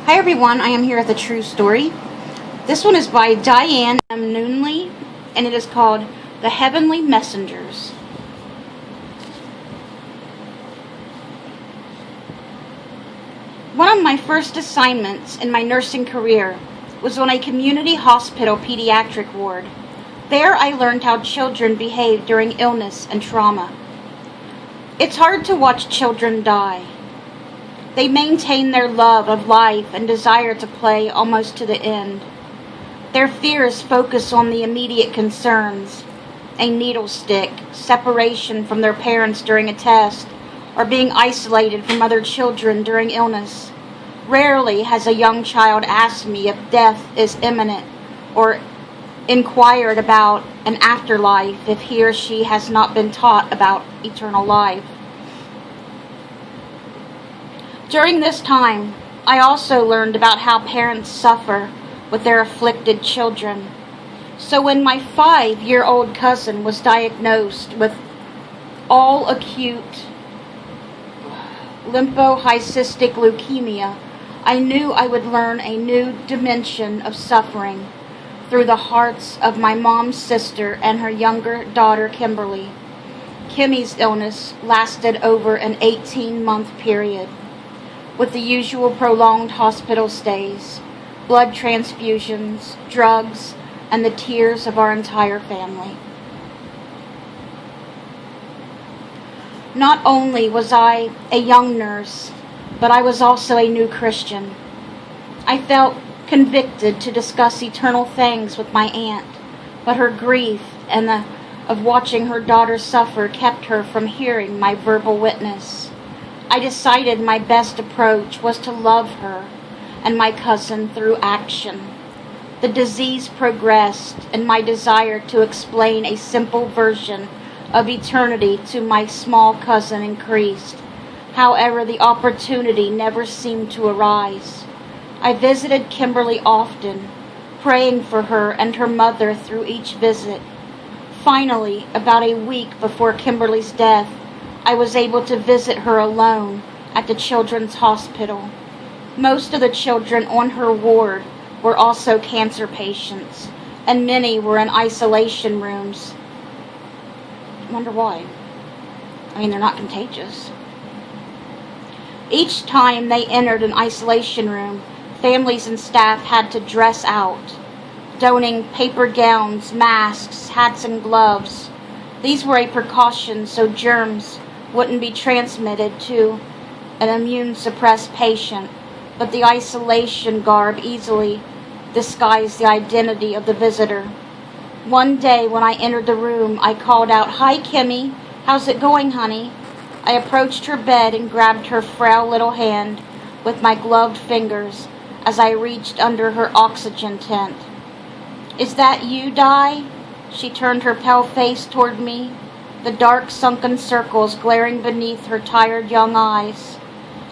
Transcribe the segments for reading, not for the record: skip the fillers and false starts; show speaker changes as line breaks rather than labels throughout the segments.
Hi everyone, I am here with a true story. This one is by Diane M. Noonley, and it is called The Heavenly Messengers. One of my first assignments in my nursing career was on a community hospital pediatric ward. There I learned how children behave during illness and trauma. It's hard to watch children die. They maintain their love of life and desire to play almost to the end. Their fears focus on the immediate concerns: a needle stick, separation from their parents during a test, or being isolated from other children during illness. Rarely has a young child asked me if death is imminent or inquired about an afterlife if he or she has not been taught about eternal life. During this time, I also learned about how parents suffer with their afflicted children. So when my 5-year-old cousin was diagnosed with all acute lymphohydrocytic leukemia, I knew I would learn a new dimension of suffering through the hearts of my mom's sister and her younger daughter, Kimberly. Kimmy's illness lasted over an 18-month period, with the usual prolonged hospital stays, blood transfusions, drugs, and the tears of our entire family. Not only was I a young nurse, but I was also a new Christian. I felt convicted to discuss eternal things with my aunt, but her grief and of watching her daughter suffer kept her from hearing my verbal witness. I decided my best approach was to love her and my cousin through action. The disease progressed, and my desire to explain a simple version of eternity to my small cousin increased. However, the opportunity never seemed to arise. I visited Kimberly often, praying for her and her mother through each visit. Finally, about a week before Kimberly's death, I was able to visit her alone at the Children's Hospital. Most of the children on her ward were also cancer patients, and many were in isolation rooms. I wonder why. They're not contagious. Each time they entered an isolation room, families and staff had to dress out, donning paper gowns, masks, hats, and gloves. These were a precaution so germs wouldn't be transmitted to an immune-suppressed patient, but the isolation garb easily disguised the identity of the visitor. One day when I entered the room, I called out, "Hi, Kimmy. How's it going, honey?" I approached her bed and grabbed her frail little hand with my gloved fingers as I reached under her oxygen tent. "Is that you, Di?" She turned her pale face toward me, the dark sunken circles glaring beneath her tired young eyes.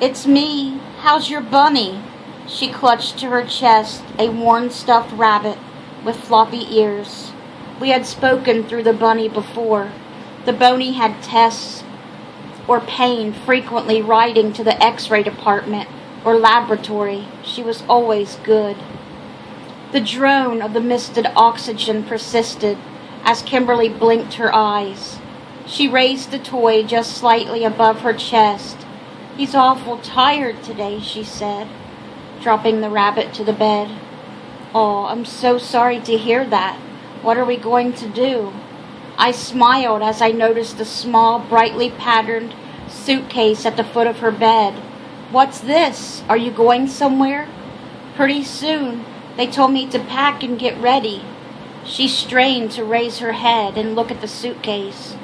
"It's me. How's your bunny?" She clutched to her chest a worn stuffed rabbit with floppy ears. We had spoken through the bunny before. The bunny had tests or pain, frequently riding to the X-ray department or laboratory. She was always good. The drone of the misted oxygen persisted as Kimberly blinked her eyes. She raised the toy just slightly above her chest. "He's awful tired today," she said, dropping the rabbit to the bed. "Oh, I'm so sorry to hear that. What are we going to do?" I smiled as I noticed the small, brightly patterned suitcase at the foot of her bed. "What's this? Are you going somewhere?" "Pretty soon. They told me to pack and get ready." She strained to raise her head and look at the suitcase.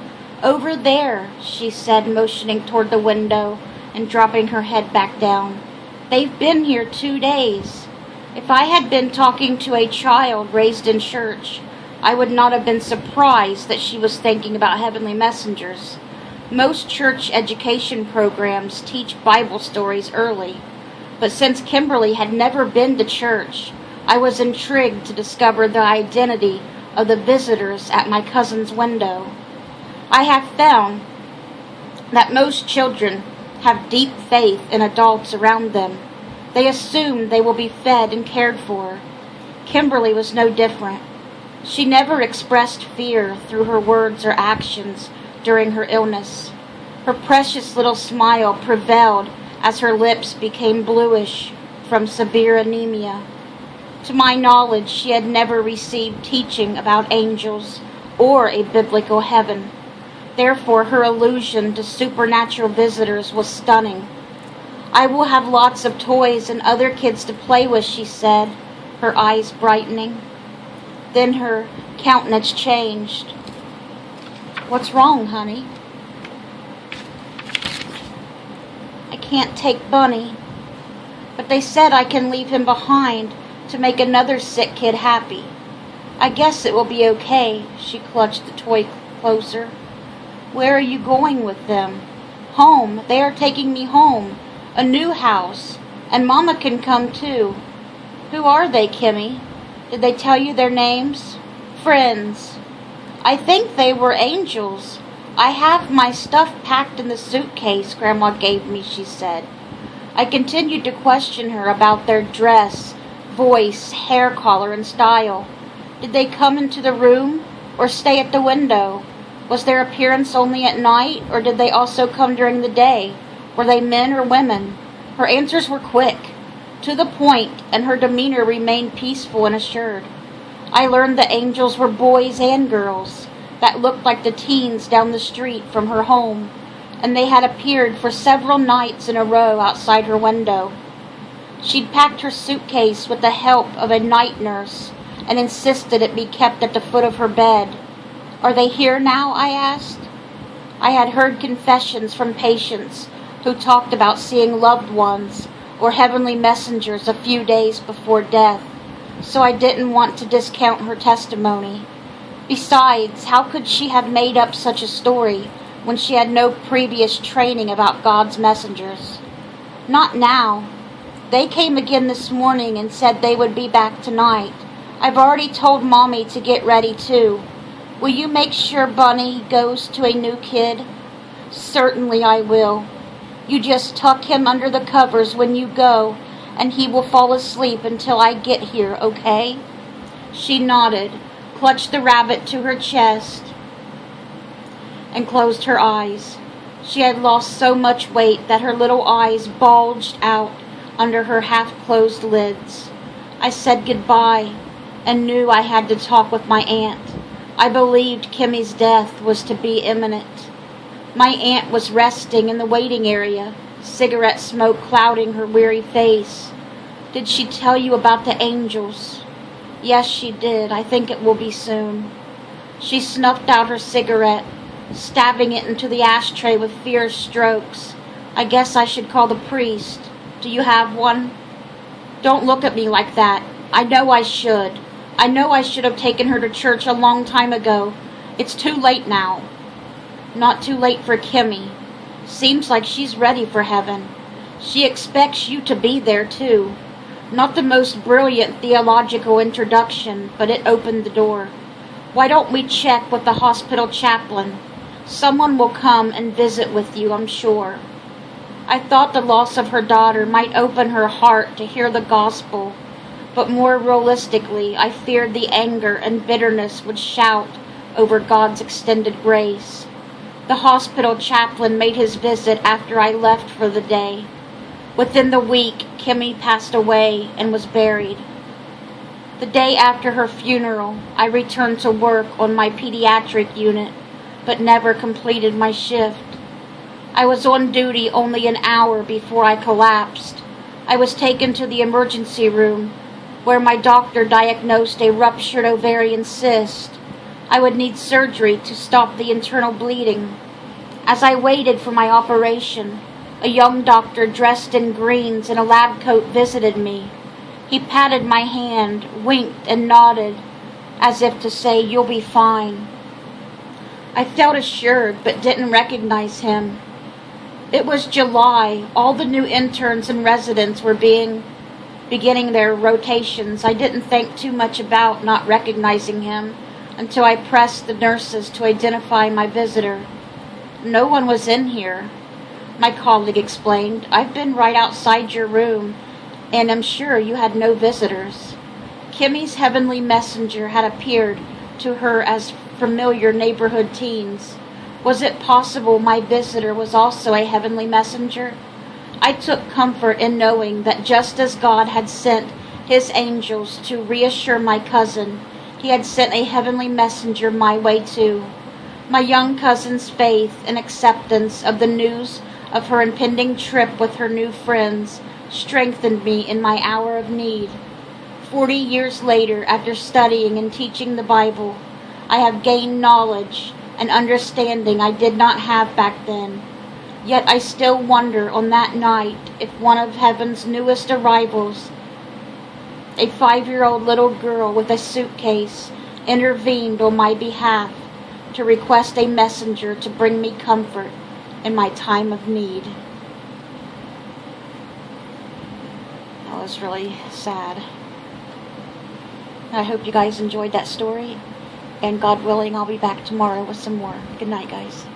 "Over there," she said, motioning toward the window and dropping her head back down. "They've been here 2 days." If I had been talking to a child raised in church, I would not have been surprised that she was thinking about heavenly messengers. Most church education programs teach Bible stories early, but since Kimberly had never been to church, I was intrigued to discover the identity of the visitors at my cousin's window. I have found that most children have deep faith in adults around them. They assume they will be fed and cared for. Kimberly was no different. She never expressed fear through her words or actions during her illness. Her precious little smile prevailed as her lips became bluish from severe anemia. To my knowledge, she had never received teaching about angels or a biblical heaven. Therefore, her allusion to supernatural visitors was stunning. "I will have lots of toys and other kids to play with," she said, her eyes brightening. Then her countenance changed. "What's wrong, honey?" "I can't take Bunny, but they said I can leave him behind to make another sick kid happy. I guess it will be okay." She clutched the toy closer. "Where are you going with them?" "Home. They are taking me home. A new house. And Mama can come too." "Who are they, Kimmy? Did they tell you their names?" "Friends. I think they were angels. I have my stuff packed in the suitcase Grandma gave me," she said. I continued to question her about their dress, voice, hair color, and style. Did they come into the room or stay at the window? Was their appearance only at night, or did they also come during the day? Were they men or women? Her answers were quick, to the point, and her demeanor remained peaceful and assured. I learned the angels were boys and girls that looked like the teens down the street from her home, and they had appeared for several nights in a row outside her window. She'd packed her suitcase with the help of a night nurse and insisted it be kept at the foot of her bed. "Are they here now?" I asked. I had heard confessions from patients who talked about seeing loved ones or heavenly messengers a few days before death, so I didn't want to discount her testimony. Besides, how could she have made up such a story when she had no previous training about God's messengers? "Not now. They came again this morning and said they would be back tonight. I've already told Mommy to get ready too. Will you make sure Bunny goes to a new kid?" "Certainly I will. You just tuck him under the covers when you go, and he will fall asleep until I get here, okay?" She nodded, clutched the rabbit to her chest, and closed her eyes. She had lost so much weight that her little eyes bulged out under her half-closed lids. I said goodbye and knew I had to talk with my aunt. I believed Kimmy's death was to be imminent. My aunt was resting in the waiting area, cigarette smoke clouding her weary face. "Did she tell you about the angels?" "Yes, she did. I think it will be soon." She snuffed out her cigarette, stabbing it into the ashtray with fierce strokes. "I guess I should call the priest. Do you have one?" "Don't look at me like that. I know I should. I know I should have taken her to church a long time ago. It's too late now." "Not too late for Kimmy. Seems like she's ready for heaven. She expects you to be there too. Not the most brilliant theological introduction, but it opened the door. Why don't we check with the hospital chaplain? Someone will come and visit with you, I'm sure." I thought the loss of her daughter might open her heart to hear the gospel, but more realistically, I feared the anger and bitterness would shout over God's extended grace. The hospital chaplain made his visit after I left for the day. Within the week, Kimmy passed away and was buried. The day after her funeral, I returned to work on my pediatric unit, but never completed my shift. I was on duty only an hour before I collapsed. I was taken to the emergency room, where my doctor diagnosed a ruptured ovarian cyst. I would need surgery to stop the internal bleeding. As I waited for my operation, a young doctor dressed in greens and a lab coat visited me. He patted my hand, winked, and nodded, as if to say, "You'll be fine." I felt assured, but didn't recognize him. It was July. All the new interns and residents were beginning their rotations. I didn't think too much about not recognizing him until I pressed the nurses to identify my visitor. "No one was in here," my colleague explained. "I've been right outside your room, and am sure you had no visitors. Kimmy's heavenly messenger had appeared to her as familiar neighborhood teens. Was it possible my visitor was also a heavenly messenger? I took comfort in knowing that just as God had sent his angels to reassure my cousin, he had sent a heavenly messenger my way too. My young cousin's faith and acceptance of the news of her impending trip with her new friends strengthened me in my hour of need. 40 years later, after studying and teaching the Bible, I have gained knowledge and understanding I did not have back then. Yet I still wonder on that night if one of heaven's newest arrivals, a 5-year-old little girl with a suitcase, intervened on my behalf to request a messenger to bring me comfort in my time of need. That was really sad. I hope you guys enjoyed that story, and God willing, I'll be back tomorrow with some more. Good night, guys.